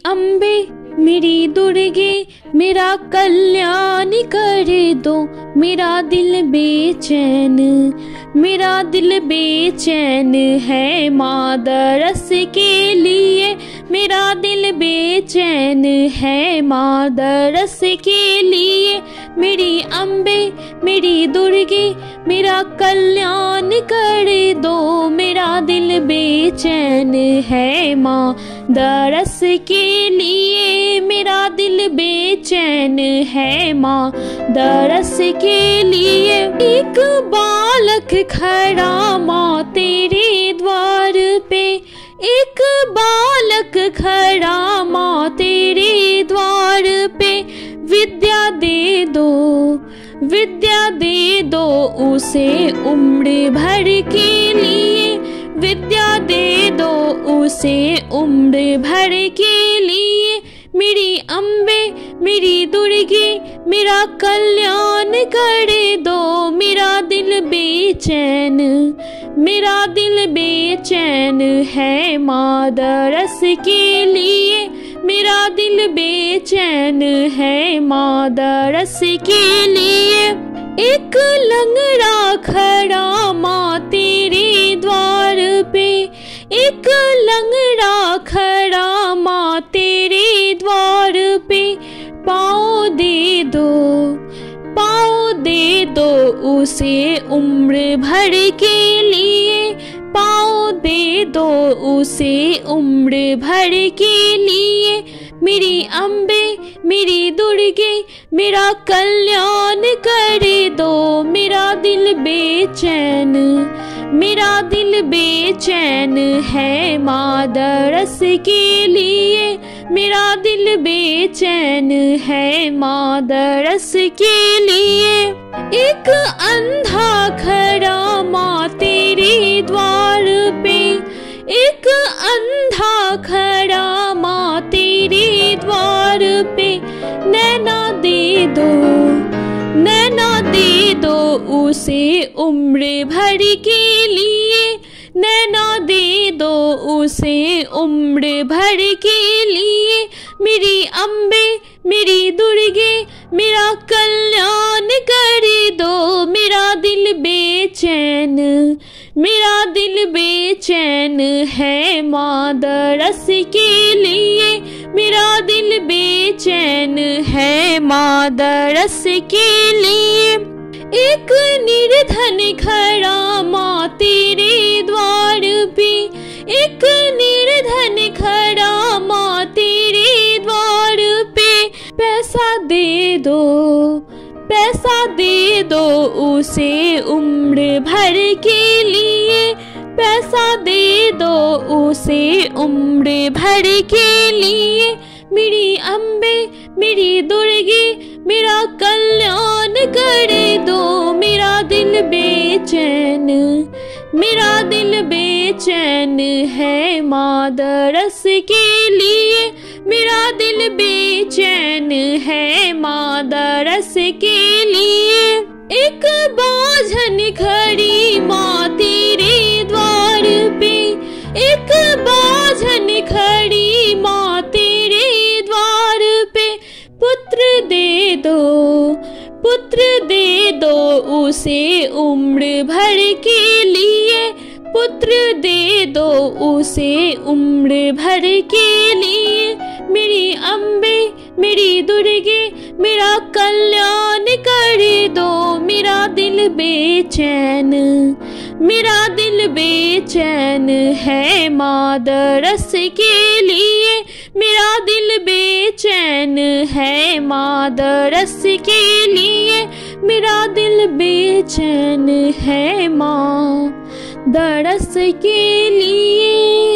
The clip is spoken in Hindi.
अम्बे मेरी दुर्गे मेरा कल्याण कर दो। मेरा दिल बेचैन, मेरा दिल बेचैन है माँ दरस के लिए। मेरा दिल बेचैन है माँ दरस के लिए। मेरी अम्बे मेरी दुर्गे मेरा कल्याण कर दो। मेरा दिल बेचैन है माँ दरस के लिए। मेरा दिल बेचैन है माँ दरस के लिए। एक बालक खड़ा माँ तेरे द्वार पे, एक बालक खड़ा माँ तेरे द्वार पे। विद्या दे दो, विद्या दे दो उसे उम्र भर के लिए। विद्या दे दो उसे उम्र भर के लिए। मेरी अम्बे मेरी दुर्गे मेरा कल्याण कर दो। मेरा दिल बेचैन, मेरा दिल बेचैन है माँ दरस के लिए। मेरा दिल बेचैन है माँ दरस के लिए। एक लंगड़ा खड़ा माँ तेरे द्वार पे, एक लंगड़ा खड़ा माँ तेरे द्वार पे। पाँव दे दो, पाँव दे दो उसे उम्र भर के लिए। पाँव दे दो उसे उम्र भर के लिए। मेरी अम्बे मेरी दुर्गे मेरा कल्याण कर दो। मेरा दिल बेचैन, मेरा दिल बेचैन है माँ दरस के लिए। मेरा दिल बेचैन है माँ दरस के लिए। एक अंधा खड़ा माँ तेरे द्वार पे, एक अंधा खड़ा माँ तेरे द्वार पे। नैना दे दो, नैना दे दो उसे उम्र भर के लिए। नैना दे दो उसे उम्र भर के लिए। मेरी अम्बे मेरी दुर्गे मेरा कल्याण कर दो। मेरा दिल बेचैन, मेरा दिल बेचैन है माँ दरस के लिए। मेरा दिल बेचैन है माँ दरस के लिए। एक निर्धन खड़ा माँ तेरे द्वार पे, एक निर्धन खड़ा माँ तेरे द्वार पे। पैसा दे दो, पैसा दे दो उसे उम्र भर के लिए। पैसा दे दो उसे उम्र भर के लिए। मेरी अम्बे मेरी दुर्गे मेरा कल्याण कर दो। मेरा दिल बेचैन, मेरा दिल बेचैन है माँ दरस के लिए। मेरा दिल बेचैन है माँ दरस के लिए। एक बाझन खड़ी माँ तेरे द्वार पे, एक बाझन खड़ी माँ तेरे द्वार पे। पुत्र दे दो, पुत्र दे दो उसे उम्र भर के लिए। पुत्र दे दो उसे उम्र भर के लिए। मेरी अम्बे मेरी दुर्गे मेरा कल्याण कर दो। मेरा दिल बेचैन, मेरा दिल बेचैन है माँ दरस के लिए। मेरा दिल बेचैन है माँ दरस के लिए। मेरा दिल बेचैन है माँ दरस के लिए।